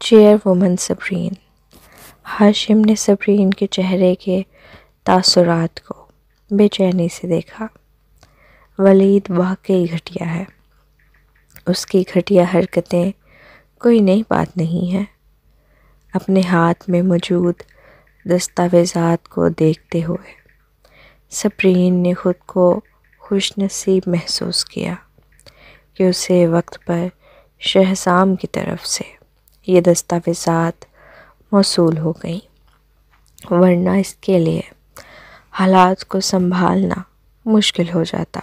चेयरवुमन सबरीन। हाशिम ने सबरीन के चेहरे के तासुरात को बेचैनी से देखा। वलीद वाकई घटिया है। उसकी घटिया हरकतें कोई नई बात नहीं है। अपने हाथ में मौजूद दस्तावेज़ात को देखते हुए सबरीन ने खुद को खुशनसीब महसूस किया कि उसे वक्त पर शहज़ाम की तरफ से ये दस्तावेज़ात मौसूल हो गई, वरना इसके लिए हालात को संभालना मुश्किल हो जाता।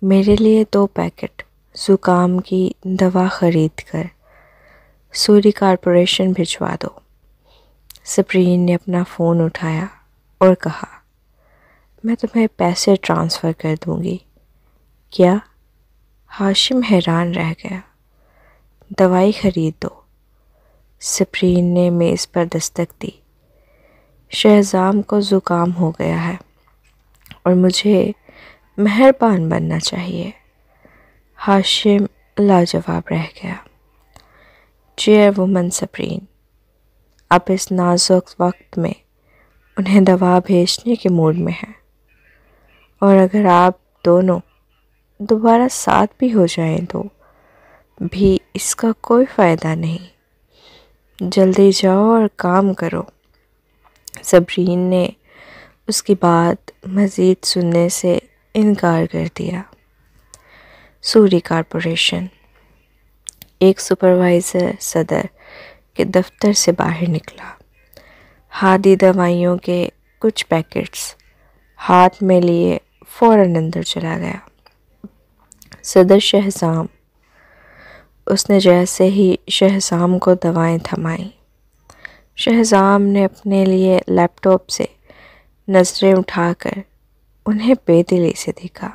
मेरे लिए 2 पैकेट ज़ुकाम की दवा ख़रीद कर सूरी कॉरपोरेशन भिजवा दो। सबरीन ने अपना फ़ोन उठाया और कहा, मैं तुम्हें पैसे ट्रांसफ़र कर दूँगी। क्या? हाशिम हैरान रह गया। दवाई ख़रीद दो। सबरीन ने मेज़ पर दस्तक दी। शहज़ाम को ज़ुकाम हो गया है और मुझे मेहरबान बनना चाहिए। हाशिम लाजवाब रह गया। चेयरवुमन सबरीन, आप इस नाजुक वक्त में उन्हें दवा भेजने के मूड में हैं, और अगर आप दोनों दोबारा साथ भी हो जाएं तो भी इसका कोई फ़ायदा नहीं। जल्दी जाओ और काम करो। सबरीन ने उसकी बात मज़ीद सुनने से इनकार कर दिया। सूरी कॉरपोरेशन। एक सुपरवाइज़र सदर के दफ्तर से बाहर निकला। हादी दवाइयों के कुछ पैकेट्स हाथ में लिए फ़ौरन अंदर चला गया। सदर शहज़ाम। उसने जैसे ही शहज़ाम को दवाएं थमाईं, शहज़ाम ने अपने लिए लैपटॉप से नज़रें उठाकर उन्हें बेदिली से देखा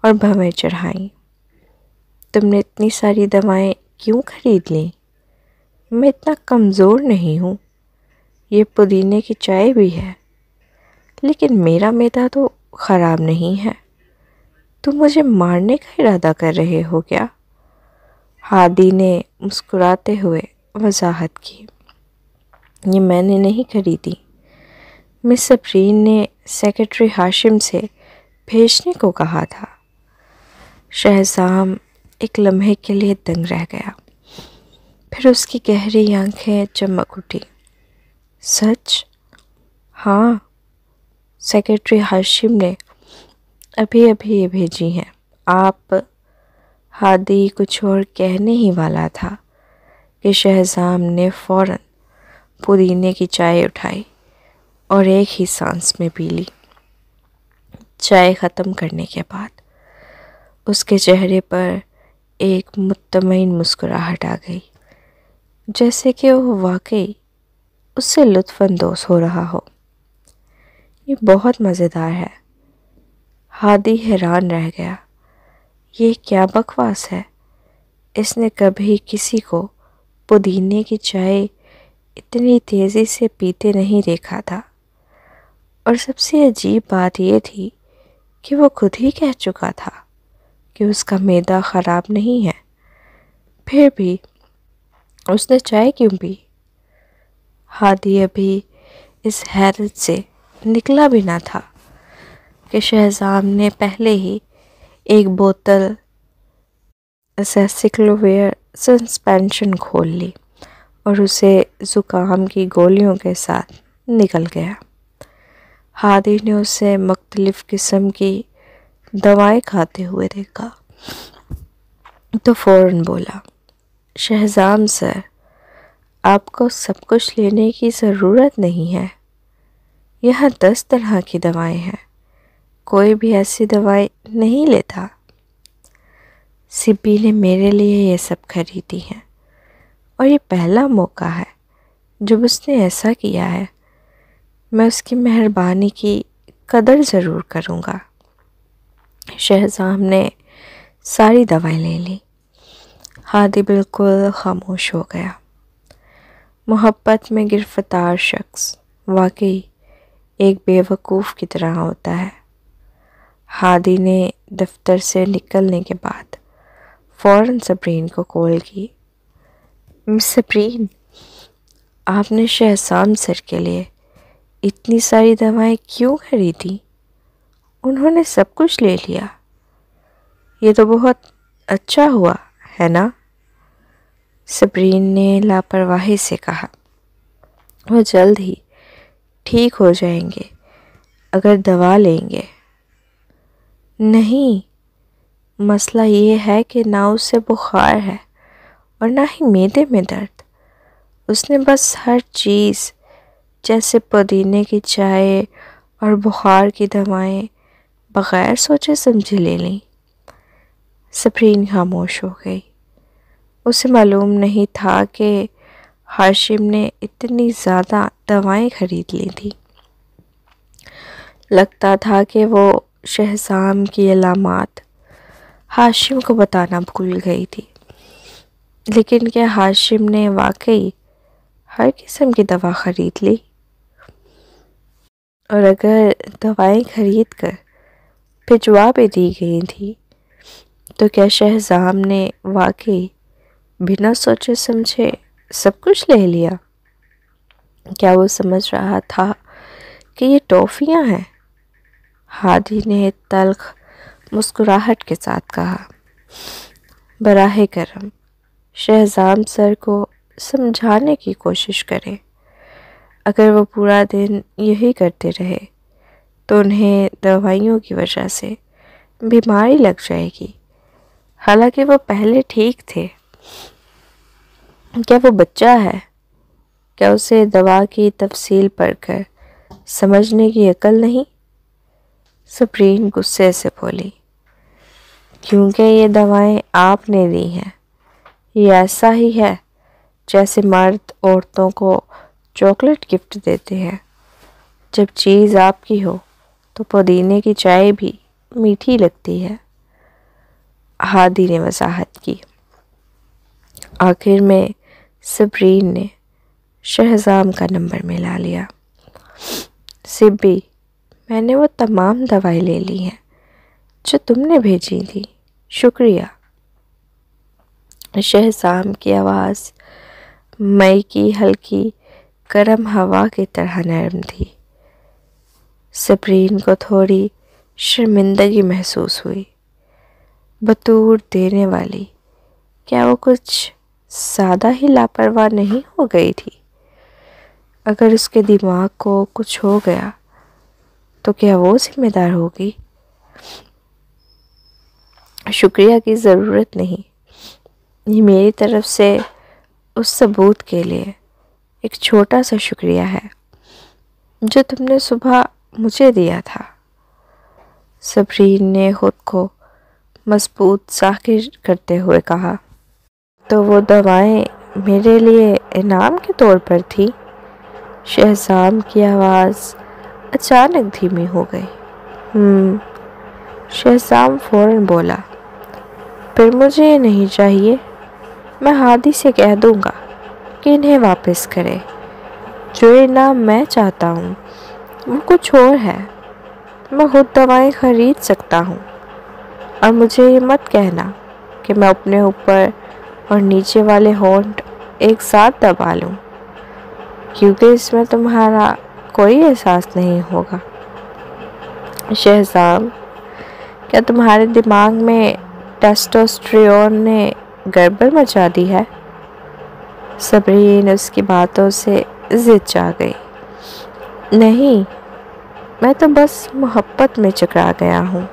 और भवें चढ़ाईं। तुमने इतनी सारी दवाएं क्यों खरीद लीं? मैं इतना कमज़ोर नहीं हूँ। ये पुदीने की चाय भी है, लेकिन मेरा मैदा तो ख़राब नहीं है। तुम मुझे मारने का इरादा कर रहे हो क्या? हादी ने मुस्कुराते हुए वजाहत की। ये मैंने नहीं खरीदी। मिस सबरीन ने सेक्रेटरी हाशिम से भेजने को कहा था। शहज़ाम एक लम्हे के लिए दंग रह गया, फिर उसकी गहरी आंखें चमक उठी। सच? हाँ, सेक्रेटरी हाशिम ने अभी अभी ये भेजी हैं। आप। हादी कुछ और कहने ही वाला था कि शहज़ाम ने फ़ौरन पुदीने की चाय उठाई और एक ही सांस में पी ली। चाय ख़त्म करने के बाद उसके चेहरे पर एक मुत्तमईन मुस्कुराहट आ गई, जैसे कि वो वाकई उससे लुत्फ़अंदोज़ हो रहा हो। ये बहुत मज़ेदार है। हादी हैरान रह गया। ये क्या बकवास है? इसने कभी किसी को पुदीने की चाय इतनी तेज़ी से पीते नहीं देखा था, और सबसे अजीब बात ये थी कि वो खुद ही कह चुका था कि उसका मैदा ख़राब नहीं है, फिर भी उसने चाय क्यों पी? हादी अभी इस हैरत से निकला भी ना था कि शहज़ाम ने पहले ही एक बोतल एसेसिक्लोवियर सस्पेंशन खोल ली और उसे ज़ुकाम की गोलियों के साथ निकल गया। हादी ने उसे मुख्तलिफ़ किस्म की दवाएं खाते हुए देखा तो फ़ौरन बोला, शहज़ाम सर, आपको सब कुछ लेने की ज़रूरत नहीं है। यहाँ 10 तरह की दवाएं हैं। कोई भी ऐसी दवाई नहीं लेता। सिब्बी ने मेरे लिए ये सब खरीदी हैं, और ये पहला मौका है जब उसने ऐसा किया है। मैं उसकी मेहरबानी की कदर ज़रूर करूँगा। शहज़ाम ने सारी दवाएं ले ली। हादी बिल्कुल खामोश हो गया। मोहब्बत में गिरफ्तार शख्स वाकई एक बेवकूफ़ की तरह होता है। हादी ने दफ्तर से निकलने के बाद फ़ौरन सबरीन को कॉल की। सप्रीन, आपने शहजाम सर के लिए इतनी सारी दवाएं क्यों खरीदी? उन्होंने सब कुछ ले लिया। ये तो बहुत अच्छा हुआ है ना? सप्रीन ने लापरवाही से कहा। वो जल्द ही ठीक हो जाएंगे अगर दवा लेंगे। नहीं, मसला ये है कि ना उसे बुखार है और ना ही मैदे में दर्द। उसने बस हर चीज़ जैसे पुदीने की चाय और बुखार की दवाएं बग़ैर सोचे समझे ले लीं। सप्रीन खामोश हो गई। उसे मालूम नहीं था कि हाशिम ने इतनी ज़्यादा दवाएं खरीद ली थी। लगता था कि वो शहजाम की अलामात हाशिम को बताना भूल गई थी। लेकिन क्या हाशिम ने वाकई हर किस्म की दवा खरीद ली? और अगर दवाएं खरीद कर भिजवा भी दी गई थी तो क्या शहजाम ने वाकई बिना सोचे समझे सब कुछ ले लिया? क्या वो समझ रहा था कि ये टॉफ़ियाँ हैं? हादी ने तल्ख मुस्कुराहट के साथ कहा। बराहे करम शहजाम सर को समझाने की कोशिश करें। अगर वो पूरा दिन यही करते रहे तो उन्हें दवाइयों की वजह से बीमारी लग जाएगी। हालांकि वो पहले ठीक थे। क्या वो बच्चा है? क्या उसे दवा की तफसील पढ़कर समझने की अकल नहीं? सप्रीन गुस्से से बोली। क्योंकि ये दवाएं आपने दी हैं। ये ऐसा ही है जैसे मर्द औरतों को चॉकलेट गिफ्ट देते हैं। जब चीज़ आपकी हो तो पुदीने की चाय भी मीठी लगती है। हादी ने वजाहत की। आखिर में सप्रीन ने शहजाम का नंबर मिला लिया। सिब्बी, मैंने वो तमाम दवाएं ले ली हैं जो तुमने भेजी थी। शुक्रिया। शहजाम की आवाज़ मई की हल्की गर्म हवा की तरह नरम थी। सप्रीन को थोड़ी शर्मिंदगी महसूस हुई। बतूर देने वाली क्या वो कुछ ज़्यादा ही लापरवाह नहीं हो गई थी? अगर उसके दिमाग को कुछ हो गया तो क्या वो जिम्मेदार होगी? शुक्रिया की ज़रूरत नहीं। ये मेरी तरफ से उस सबूत के लिए एक छोटा सा शुक्रिया है जो तुमने सुबह मुझे दिया था। सप्रीन ने खुद को मजबूत ज़ाहिर करते हुए कहा। तो वो दवाएं मेरे लिए इनाम के तौर पर थी? शहजाम की आवाज़ अचानक धीमी हो गई। शहजाम फौरन बोला। फिर मुझे ये नहीं चाहिए। मैं हादी से कह दूंगा कि इन्हें वापस करे। जो इनाम मैं चाहता हूँ वो कुछ और है। मैं खुद दवाएं खरीद सकता हूँ। और मुझे ये मत कहना कि मैं अपने ऊपर और नीचे वाले होंठ एक साथ दबा लूँ, क्योंकि इसमें तुम्हारा कोई एहसास नहीं होगा। शहजाम, क्या तुम्हारे दिमाग में टेस्टोस्टेरोन ने गड़बड़ मचा दी है? सप्रीन उसकी बातों से जिद जा गई। नहीं, मैं तो बस मोहब्बत में चकरा गया हूँ।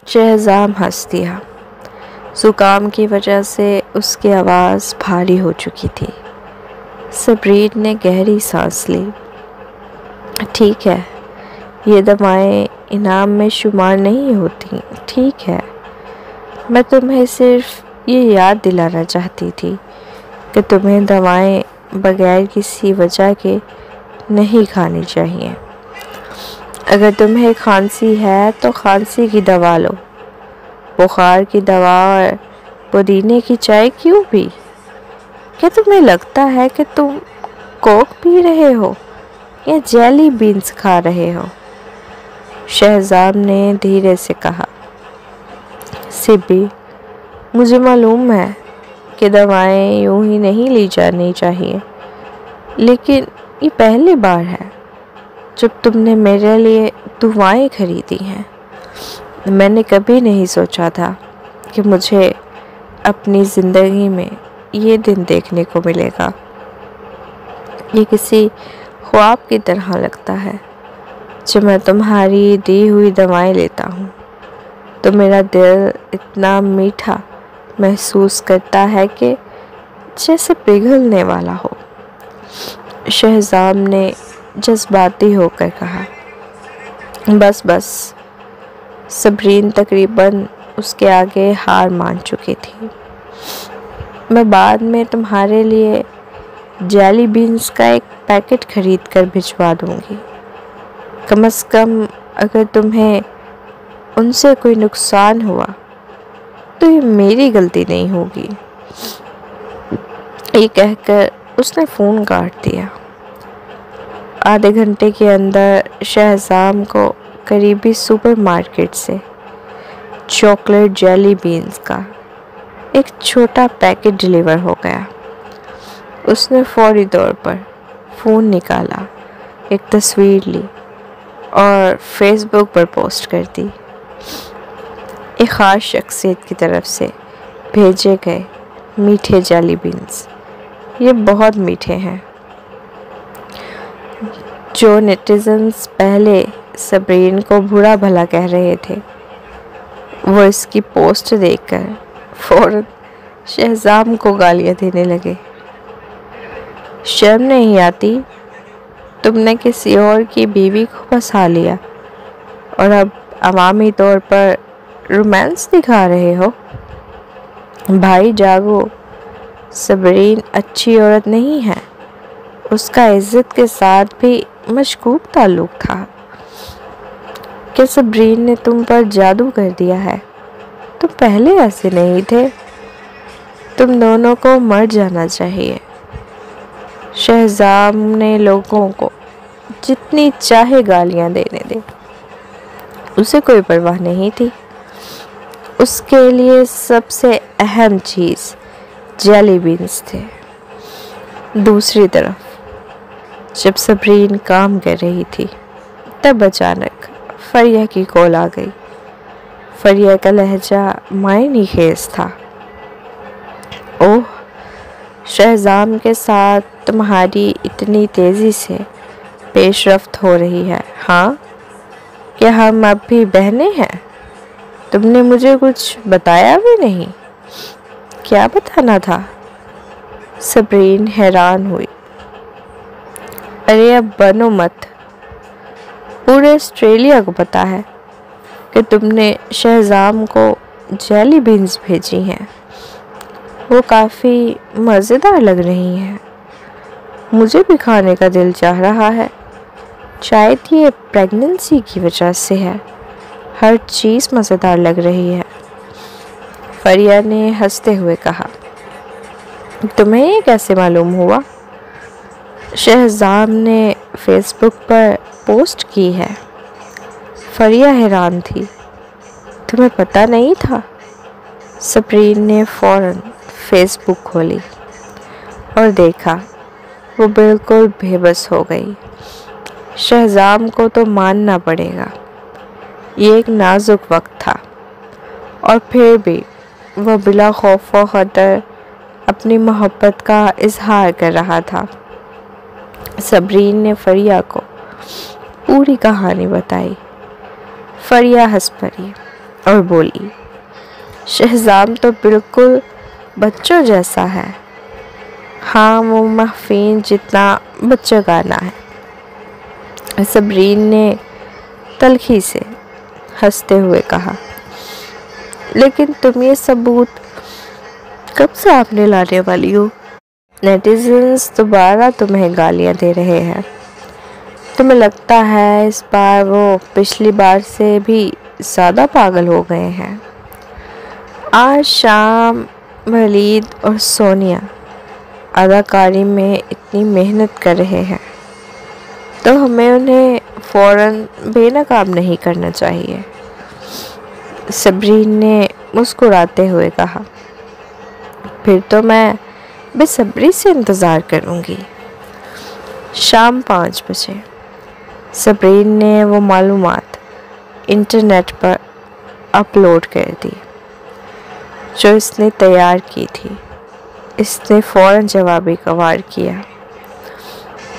शहजाम हंस दिया। ज़ुकाम की वजह से उसकी आवाज़ भारी हो चुकी थी। सप्रीन ने गहरी सांस ली। ठीक है, ये दवाएं इनाम में शुमार नहीं होती। ठीक है, मैं तुम्हें सिर्फ ये याद दिलाना चाहती थी कि तुम्हें दवाएं बगैर किसी वजह के नहीं खानी चाहिए। अगर तुम्हें खांसी है तो खांसी की दवा लो। बुखार की दवा और पुदीने की चाय क्यों भी? क्या तुम्हें लगता है कि तुम कोक पी रहे हो या जेली बीन्स खा रहे हो? शहजाम ने धीरे से कहा। सिब्बी, मुझे मालूम है कि दवाएं यूं ही नहीं ली जानी चाहिए, लेकिन ये पहली बार है जब तुमने मेरे लिए दुआएं खरीदी हैं। मैंने कभी नहीं सोचा था कि मुझे अपनी ज़िंदगी में ये दिन देखने को मिलेगा। ये किसी ख्वाब की तरह लगता है। जब मैं तुम्हारी दी हुई दवाएं लेता हूँ तो मेरा दिल इतना मीठा महसूस करता है कि जैसे पिघलने वाला हो। शहजाद ने जज्बाती होकर कहा। बस बस। सबरीन तकरीबन उसके आगे हार मान चुकी थी। मैं बाद में तुम्हारे लिए जेली बीन्स का एक पैकेट खरीद कर भिजवा दूंगी। कम से कम अगर तुम्हें उनसे कोई नुकसान हुआ तो ये मेरी गलती नहीं होगी। ये कहकर उसने फ़ोन काट दिया। आधे घंटे के अंदर शहजाम को करीबी सुपरमार्केट से चॉकलेट जेली बीन्स का एक छोटा पैकेट डिलीवर हो गया। उसने फौरी तौर पर फ़ोन निकाला, एक तस्वीर ली और फेसबुक पर पोस्ट कर दी। एक ख़ास शख्सियत की तरफ से भेजे गए मीठे जेली बीन्स, ये बहुत मीठे हैं। जो नेटिजन्स पहले सबरीन को बुरा भला कह रहे थे, वो इसकी पोस्ट देखकर फ़ौरन शहजाम को गालियाँ देने लगे। शर्म नहीं आती? तुमने किसी और की बीवी को फंसा लिया और अब अवामी तौर पर रोमांस दिखा रहे हो। भाई जागो, सबरीन अच्छी औरत नहीं है। उसका इज्जत के साथ भी मशकूक ताल्लुक था। क्या सबरीन ने तुम पर जादू कर दिया है? तुम पहले ऐसे नहीं थे। तुम दोनों को मर जाना चाहिए। शहजाम ने लोगों को जितनी चाहे गालियां देने दे, उसे कोई परवाह नहीं थी। उसके लिए सबसे अहम चीज़ जेली बीन्स थे। दूसरी तरफ जब सबरीन काम कर रही थी तब अचानक फरिया की कॉल आ गई। फरिया का लहजा मायनी खेज था। ओह, शहजाम के साथ तुम्हारी इतनी तेज़ी से पेशरफ्त हो रही है। हाँ, क्या हम अब भी बहनें हैं? तुमने मुझे कुछ बताया भी नहीं। क्या बताना था? सबरीन हैरान हुई। अरे अब बनो मत। पूरे ऑस्ट्रेलिया को पता है कि तुमने शहजाम को जेली बीन्स भेजी हैं। वो काफ़ी मज़ेदार लग रही हैं। मुझे भी खाने का दिल चाह रहा है। शायद ये प्रेगनेंसी की वजह से है। हर चीज़ मज़ेदार लग रही है। फरिया ने हंसते हुए कहा। तुम्हें ये कैसे मालूम हुआ? शहजाम ने फेसबुक पर पोस्ट की है। फरिया हैरान थी। तुम्हें पता नहीं था? सबरीन ने फ़ौरन फेसबुक खोली और देखा। वो बिल्कुल बेबस हो गई। शहजाम को तो मानना पड़ेगा, ये एक नाजुक वक्त था, और फिर भी वह बिला खौफ व खतर अपनी मोहब्बत का इजहार कर रहा था। सबरीन ने फरिया को पूरी कहानी बताई। फरिया हंस पड़ी और बोली, शहजाम तो बिल्कुल बच्चों जैसा है। हाँ, वो महफीन जितना बच्चों है। सबरीन ने तल्खी से हंसते हुए कहा। लेकिन तुम ये सबूत कब से आपने लाने वाली हो? नेटिजन्स दोबारा तुम्हें गालियां दे रहे हैं। तुम्हें लगता है इस बार वो पिछली बार से भी ज़्यादा पागल हो गए हैं। आज शाम वलीद और सोनिया अदाकारी में इतनी मेहनत कर रहे हैं, तो हमें उन्हें फ़ौरन बेनकाब नहीं करना चाहिए। सबरीन ने मुस्कुराते हुए कहा। फिर तो मैं बेसब्री से इंतज़ार करूँगी। शाम 5 बजे सबरीन ने वो मालूमात इंटरनेट पर अपलोड कर दी जो इसने तैयार की थी। इसने फ़ौरन जवाबी कवार किया।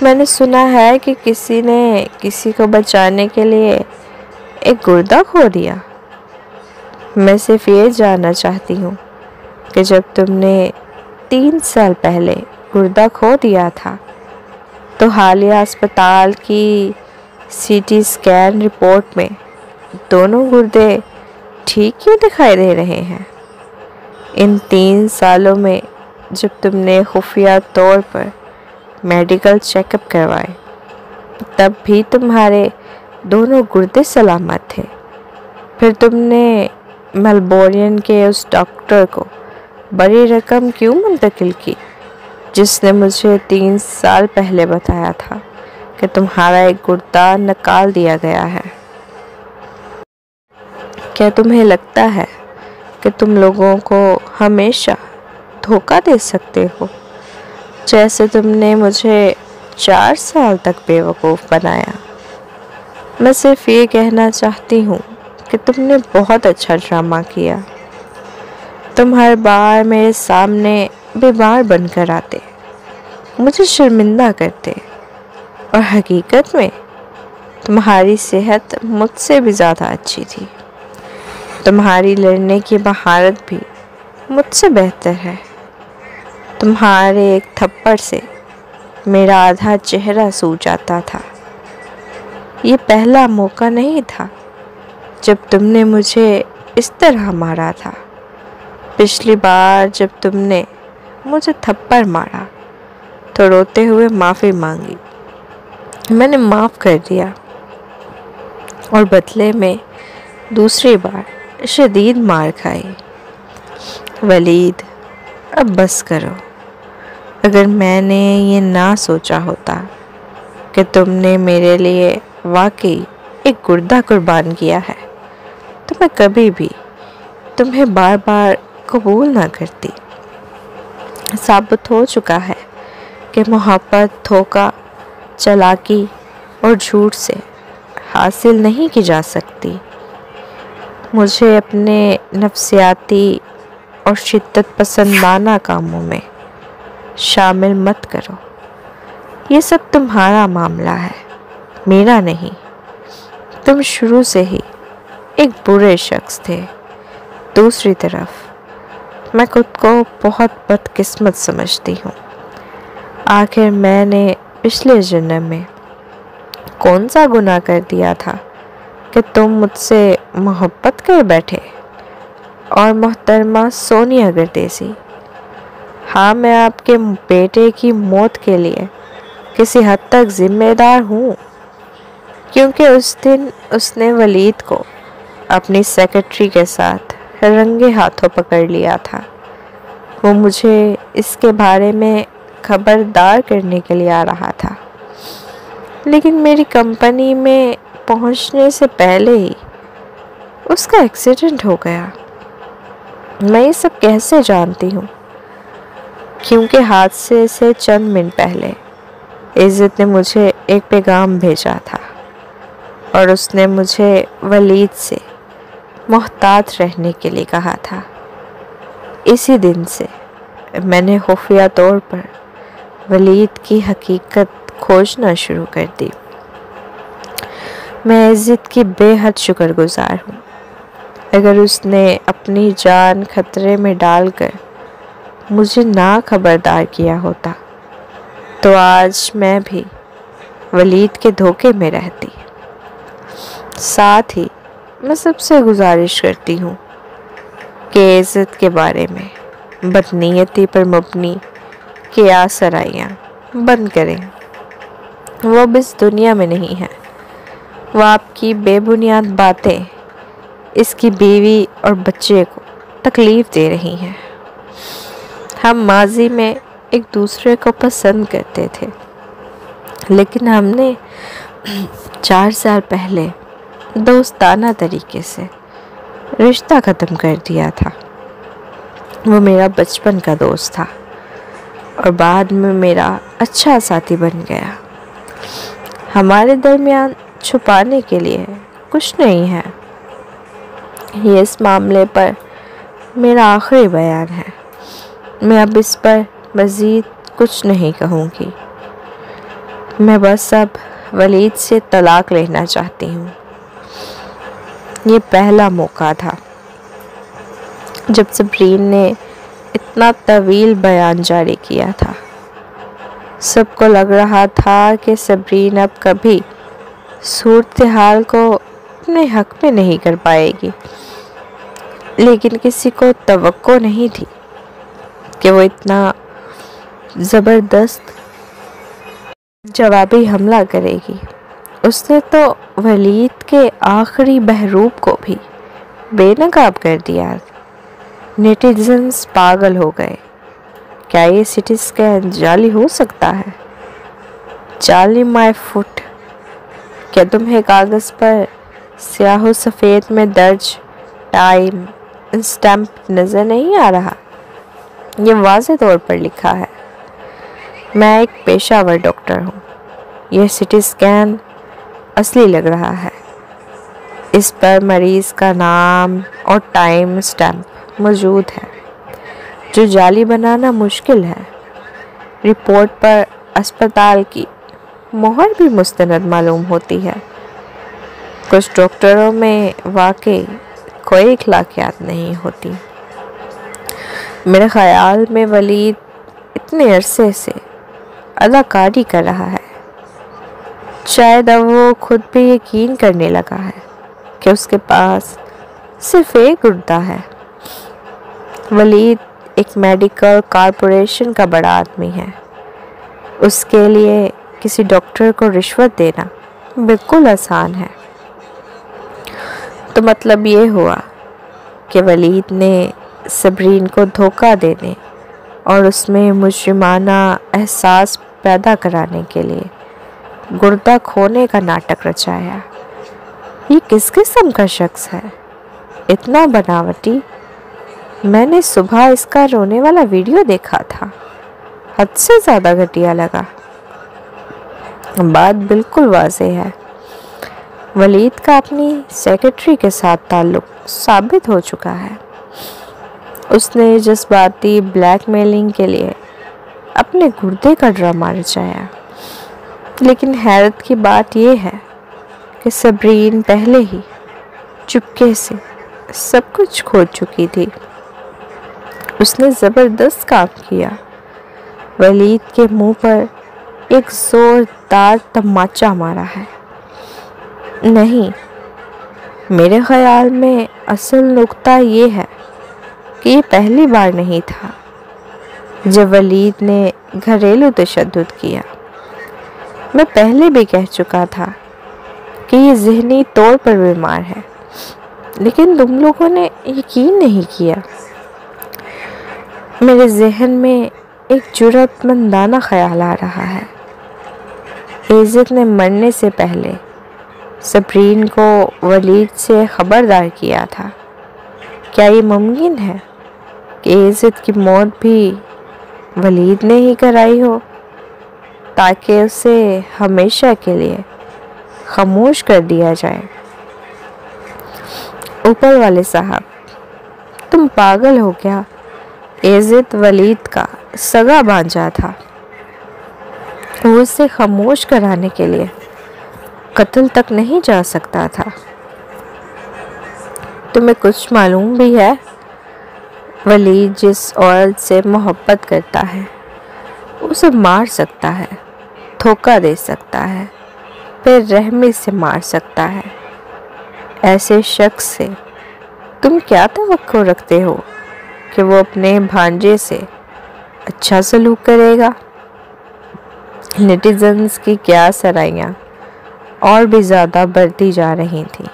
मैंने सुना है कि किसी ने किसी को बचाने के लिए एक गुर्दा खो दिया। मैं सिर्फ ये जानना चाहती हूँ कि जब तुमने 3 साल पहले गुर्दा खो दिया था तो हालिया अस्पताल की सीटी स्कैन रिपोर्ट में दोनों गुर्दे ठीक क्यों दिखाई दे रहे हैं? इन 3 सालों में जब तुमने खुफिया तौर पर मेडिकल चेकअप करवाए तब भी तुम्हारे दोनों गुर्दे सलामत थे। फिर तुमने मेलबोर्न के उस डॉक्टर को बड़ी रकम क्यों मुंतकिल की जिसने मुझे 3 साल पहले बताया था कि तुम्हारा एक गुर्दा निकाल दिया गया है? क्या तुम्हें लगता है कि तुम लोगों को हमेशा धोखा दे सकते हो जैसे तुमने मुझे 4 साल तक बेवकूफ़ बनाया? मैं सिर्फ ये कहना चाहती हूँ कि तुमने बहुत अच्छा ड्रामा किया। तुम हर बार मेरे सामने बीमार बनकर आते, मुझे शर्मिंदा करते और हकीकत में तुम्हारी सेहत मुझसे भी ज़्यादा अच्छी थी। तुम्हारी लड़ने की महारत भी मुझसे बेहतर है। तुम्हारे एक थप्पड़ से मेरा आधा चेहरा सूज जाता था। ये पहला मौका नहीं था जब तुमने मुझे इस तरह मारा था। पिछली बार जब तुमने मुझे थप्पड़ मारा तो रोते हुए माफ़ी मांगी। मैंने माफ़ कर दिया और बदले में दूसरी बार शदीद मार खाई। वलीद, अब बस करो। अगर मैंने ये ना सोचा होता कि तुमने मेरे लिए वाकई एक गुर्दा कुर्बान किया है तो मैं कभी भी तुम्हें बार बार कबूल ना करती। साबित हो चुका है कि मोहब्बत धोखा, चालाकी और झूठ से हासिल नहीं की जा सकती। मुझे अपने नफ्सियाती और शिद्दत पसंदाना कामों में शामिल मत करो। ये सब तुम्हारा मामला है, मेरा नहीं। तुम शुरू से ही एक बुरे शख्स थे। दूसरी तरफ मैं खुद को बहुत बदकिस्मत समझती हूँ। आखिर मैंने पिछले जन्म में कौन सा गुनाह कर दिया था कि तुम मुझसे मोहब्बत कर बैठे? और मोहतरमा सोनिया गर्देसी, हाँ, मैं आपके बेटे की मौत के लिए किसी हद तक जिम्मेदार हूँ, क्योंकि उस दिन उसने वलीद को अपनी सेक्रेटरी के साथ रंगे हाथों पकड़ लिया था। वो मुझे इसके बारे में खबरदार करने के लिए आ रहा था, लेकिन मेरी कंपनी में पहुंचने से पहले ही उसका एक्सीडेंट हो गया। मैं ये सब कैसे जानती हूँ? क्योंकि हादसे से चंद मिनट पहले इज़्ज़त ने मुझे एक पैगाम भेजा था और उसने मुझे वलीद से मोहतात रहने के लिए कहा था। इसी दिन से मैंने खुफिया तौर पर वलीद की हकीकत खोजना शुरू कर दी। मैं इज़्ज़त की बेहद शुक्रगुजार हूँ। अगर उसने अपनी जान खतरे में डालकर मुझे ना खबरदार किया होता तो आज मैं भी वलीद के धोखे में रहती। साथ ही मैं सबसे गुजारिश करती हूँ कि इज़्ज़त के बारे में बदनीयती पर मबनी क़ियास आराइयाँ बंद करें। वो अब इस दुनिया में नहीं है। वो आपकी बेबुनियाद बातें इसकी बीवी और बच्चे को तकलीफ़ दे रही हैं। हम माजी में एक दूसरे को पसंद करते थे, लेकिन हमने 4 साल पहले दोस्ताना तरीके से रिश्ता ख़त्म कर दिया था। वो मेरा बचपन का दोस्त था और बाद में मेरा अच्छा साथी बन गया। हमारे दरमियान छुपाने के लिए कुछ नहीं है। ये इस मामले पर मेरा आखिरी बयान है। मैं अब इस पर मज़ीद कुछ नहीं कहूँगी। मैं बस अब वलीद से तलाक लेना चाहती हूँ। ये पहला मौका था जब सबरीन ने इतना तवील बयान जारी किया था। सबको लग रहा था कि सबरीन अब कभी सूरत हाल को अपने हक में नहीं कर पाएगी, लेकिन किसी को तवक्को नहीं थी कि वो इतना ज़बरदस्त जवाबी हमला करेगी। उसने तो वलीद के आखिरी बहरूप को भी बेनकाब कर दिया। नेटिजन्स पागल हो गए। क्या ये सिटी स्कैन जाली हो सकता है? जाली माय फुट। क्या तुम्हें कागज़ पर स्याह सफ़ेद में दर्ज टाइम स्टैम्प नज़र नहीं आ रहा? ये वाज़े तौर पर लिखा है। मैं एक पेशावर डॉक्टर हूँ। यह सिटी स्कैन असली लग रहा है। इस पर मरीज़ का नाम और टाइम स्टैम्प मौजूद है, जो जाली बनाना मुश्किल है। रिपोर्ट पर अस्पताल की मोहर भी मुस्तनद मालूम होती है। कुछ डॉक्टरों में वाकई कोई अखलाकियात नहीं होती। मेरे ख़याल में वलीद इतने अरसे से अदाकारी कर रहा है। शायद अब वो खुद भी यकीन करने लगा है कि उसके पास सिर्फ एक गुर्दा है। वलीद एक मेडिकल कॉरपोरेशन का बड़ा आदमी है। उसके लिए किसी डॉक्टर को रिश्वत देना बिल्कुल आसान है। तो मतलब ये हुआ कि वलीद ने सबरीन को धोखा देने और उसमें मुजरिमाना एहसास पैदा कराने के लिए गुर्दा खोने का नाटक रचाया। ये किस किस्म का शख्स है? इतना बनावटी। मैंने सुबह इसका रोने वाला वीडियो देखा था। हद से ज़्यादा घटिया लगा। बात बिल्कुल वाज़ेह है। वलीद का अपनी सेक्रेटरी के साथ ताल्लुक़ साबित हो चुका है। उसने जज्बाती ब्लैकमेलिंग के लिए अपने गुर्दे का ड्रामा रचाया। लेकिन हैरत की बात यह है कि सबरीन पहले ही चुपके से सब कुछ खोज चुकी थी। उसने ज़बरदस्त काम किया। वलीद के मुंह पर एक ज़ोरदार तमाचा मारा है। नहीं, मेरे ख़याल में असल नुक्ता ये है कि ये पहली बार नहीं था जब वलीद ने घरेलू तशद्दुद किया। मैं पहले भी कह चुका था कि ये ज़हनी तौर पर बीमार है, लेकिन तुम लोगों ने यकीन नहीं किया। मेरे जहन में एक जुर्रतमंदाना ख्याल आ रहा है। इज़्ज़त ने मरने से पहले सबरीन को वलीद से ख़बरदार किया था। क्या ये मुमकिन है कि इज़्ज़त की मौत भी वलीद ने ही कराई हो, ताकि उसे हमेशा के लिए खामोश कर दिया जाए? ऊपर वाले साहब, तुम पागल हो क्या? इज़्ज़त वलीद का सगा भांजा था। वो उसे खामोश कराने के लिए कत्ल तक नहीं जा सकता था। तुम्हें कुछ मालूम भी है? वलीद जिस औरत से मोहब्बत करता है उसे मार सकता है, धोखा दे सकता है, फिर रहमी से मार सकता है। ऐसे शख्स से तुम क्या तवक्को रखते हो कि वो अपने भांजे से अच्छा सलूक करेगा? नेटिजन्स की क्या सराइयाँ और भी ज़्यादा बढ़ती जा रही थी।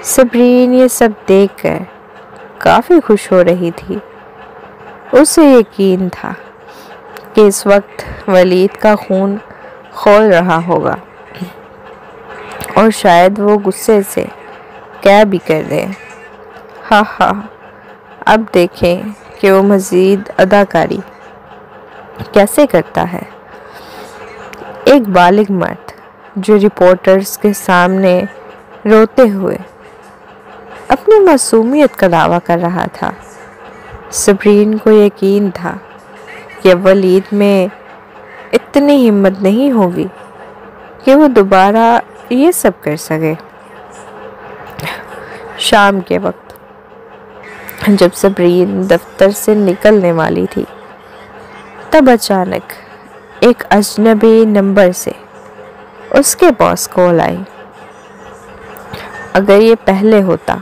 सबरीन ये सब देखकर काफ़ी खुश हो रही थी। उसे यकीन था कि इस वक्त वलीद का खून खौल रहा होगा और शायद वो गुस्से से क्या भी कर दे। हाँ, अब देखें कि वो मज़ीद अदाकारी कैसे करता है। एक बालिग मर्द जो रिपोर्टर्स के सामने रोते हुए अपनी मासूमियत का दावा कर रहा था। सबरीन को यकीन था कि वलीद में इतनी हिम्मत नहीं होगी कि वो दोबारा ये सब कर सके। शाम के वक्त जब सबरीन दफ्तर से निकलने वाली थी, तब अचानक एक अजनबी नंबर से उसके बॉस कॉल आई। अगर ये पहले होता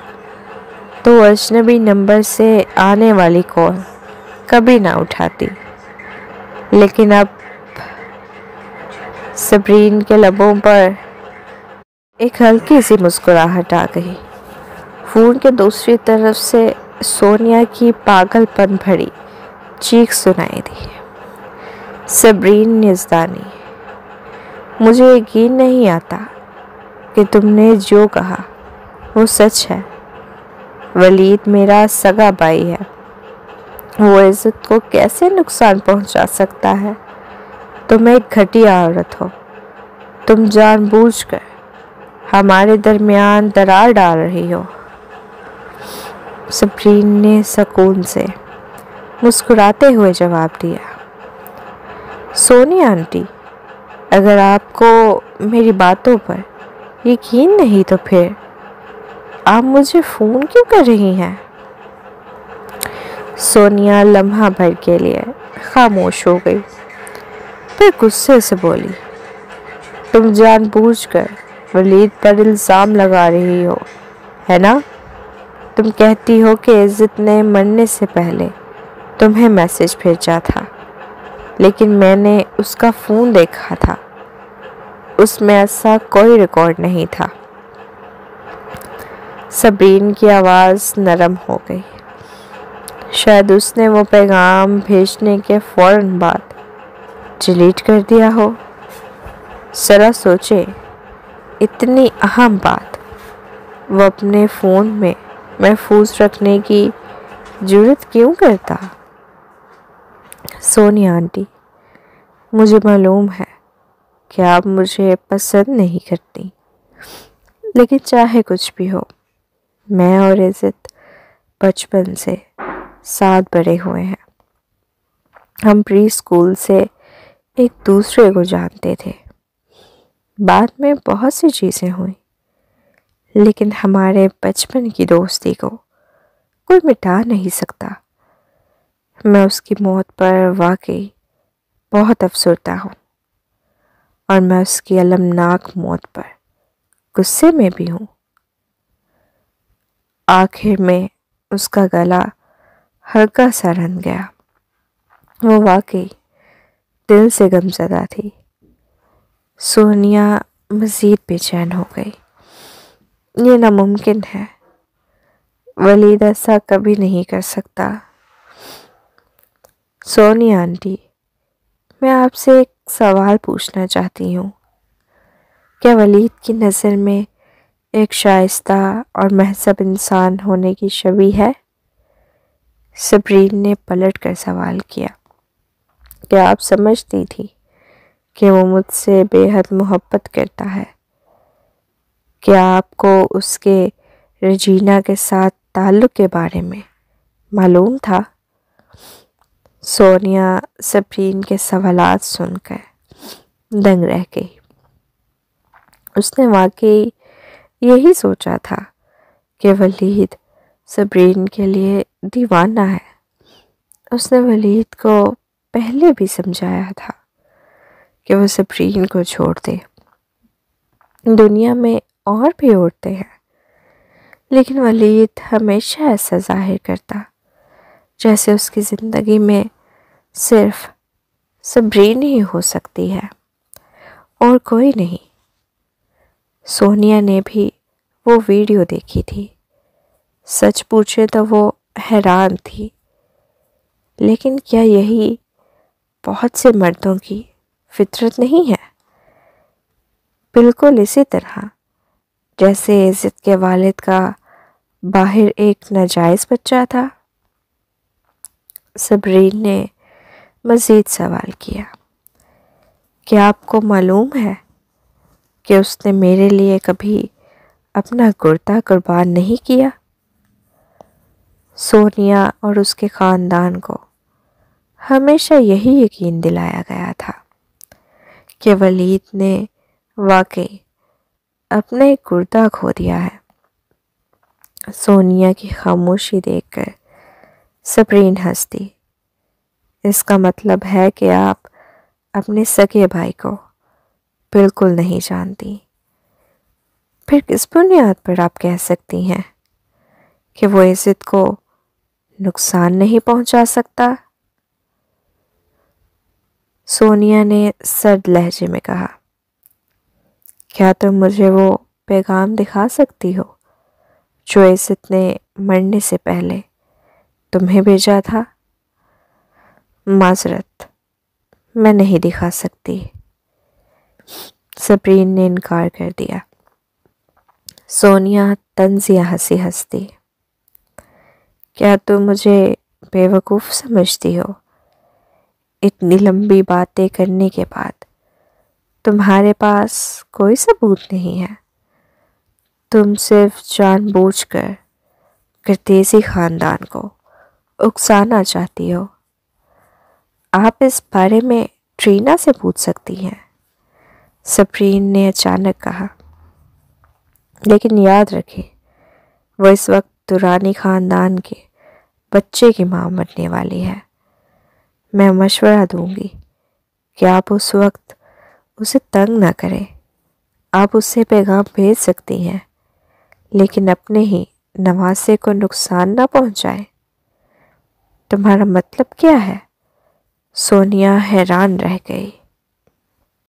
तो अजनबी नंबर से आने वाली कॉल कभी ना उठाती, लेकिन अब सबरीन के लबों पर एक हल्की सी मुस्कुराहट आ गई। फोन के दूसरी तरफ से सोनिया की पागलपन भरी चीख सुनाई दी। सबरीन यज़दानी, मुझे यकीन नहीं आता कि तुमने जो कहा वो सच है। वलीद मेरा सगा भाई है, वो इज़्ज़त को कैसे नुकसान पहुंचा सकता है? तुम एक घटिया औरत हो। तुम जानबूझकर हमारे दरमियान दरार डाल रही हो। सबरीन ने सुकून से मुस्कुराते हुए जवाब दिया, सोनिया आंटी, अगर आपको मेरी बातों पर यकीन नहीं तो फिर आप मुझे फ़ोन क्यों कर रही हैं? सोनिया लम्हा भर के लिए खामोश हो गई, फिर गुस्से से बोली, तुम जानबूझकर वलीद पर इल्ज़ाम लगा रही हो, है ना? तुम कहती हो कि इज़्ज़त ने मरने से पहले तुम्हें मैसेज भेजा था, लेकिन मैंने उसका फ़ोन देखा था, उसमें ऐसा कोई रिकॉर्ड नहीं था। सबरीन की आवाज़ नरम हो गई। शायद उसने वो पैगाम भेजने के फ़ौरन बाद डिलीट कर दिया हो। ज़रा सोचे, इतनी अहम बात वो अपने फ़ोन में महफूज रखने की जुर्रत क्यों करता? सोनिया आंटी, मुझे मालूम है कि आप मुझे पसंद नहीं करती, लेकिन चाहे कुछ भी हो, मैं और इज़्ज़त बचपन से साथ बड़े हुए हैं। हम प्री स्कूल से एक दूसरे को जानते थे। बाद में बहुत सी चीज़ें हुई, लेकिन हमारे बचपन की दोस्ती को कोई मिटा नहीं सकता। मैं उसकी मौत पर वाकई बहुत अफसरदा हूँ, और मैं उसकी अलमनाक मौत पर गुस्से में भी हूँ। आखिर में उसका गला हल्का सा रन गया। वो वाकई दिल से गमज़दा थी। सोनिया मज़ीद बेचैन हो गई। ये नामुमकिन है, वलीद ऐसा कभी नहीं कर सकता। सोनिया आंटी, मैं आपसे एक सवाल पूछना चाहती हूँ। क्या वलीद की नज़र में एक शाइस्ता और महज़ब इंसान होने की शबी है? सबरीन ने पलट कर सवाल किया। क्या आप समझती थी कि वो मुझसे बेहद मोहब्बत करता है? क्या आपको उसके रजीना के साथ ताल्लुक़ के बारे में मालूम था? सोनिया सबरीन के सवालात सुनकर दंग रह गई। उसने वाकई यही सोचा था कि वलीद सबरीन के लिए दीवाना है। उसने वलीद को पहले भी समझाया था कि वो सबरीन को छोड़ दे। दुनिया में और भी औरतें हैं, लेकिन वलीद हमेशा ऐसा जाहिर करता जैसे उसकी ज़िंदगी में सिर्फ सबरीन ही हो सकती है और कोई नहीं। सोनिया ने भी वो वीडियो देखी थी। सच पूछे तो वो हैरान थी, लेकिन क्या यही बहुत से मर्दों की फितरत नहीं है? बिल्कुल इसी तरह जैसे इज़्ज़त के वालिद का बाहर एक नाजायज़ बच्चा था। सबरीन ने मज़ीद सवाल किया, क्या आपको मालूम है कि उसने मेरे लिए कभी अपना कुर्ता कुर्बान नहीं किया? सोनिया और उसके ख़ानदान को हमेशा यही यकीन दिलाया गया था कि वलीद ने वाकई अपना एक कुर्ता खो दिया है। सोनिया की खामोशी देखकर सबरीन हंसती। इसका मतलब है कि आप अपने सगे भाई को बिल्कुल नहीं जानती। फिर किस बुनियाद पर आप कह सकती हैं कि वो इज़्ज़त को नुकसान नहीं पहुंचा सकता? सोनिया ने सर्द लहजे में कहा, क्या तुम मुझे वो पैगाम दिखा सकती हो जो इज़्ज़त ने मरने से पहले तुम्हें भेजा था? माजरत, मैं नहीं दिखा सकती, सबरीन ने इनकार कर दिया। सोनिया तंजिया हंसी हंसती, क्या तुम मुझे बेवकूफ़ समझती हो? इतनी लंबी बातें करने के बाद तुम्हारे पास कोई सबूत नहीं है। तुम सिर्फ जानबूझकर करतेज़ी ख़ानदान को उकसाना चाहती हो। आप इस बारे में ट्रीना से पूछ सकती हैं, सबरीन ने अचानक कहा। लेकिन याद रखें, वो इस वक्त दुरानी ख़ानदान के बच्चे की माँ बनने वाली है। मैं मशवरा दूंगी कि आप उस वक्त उसे तंग ना करें। आप उससे पैगाम भेज सकती हैं, लेकिन अपने ही नवासे को नुकसान ना पहुंचाएं। तुम्हारा मतलब क्या है? सोनिया हैरान रह गई।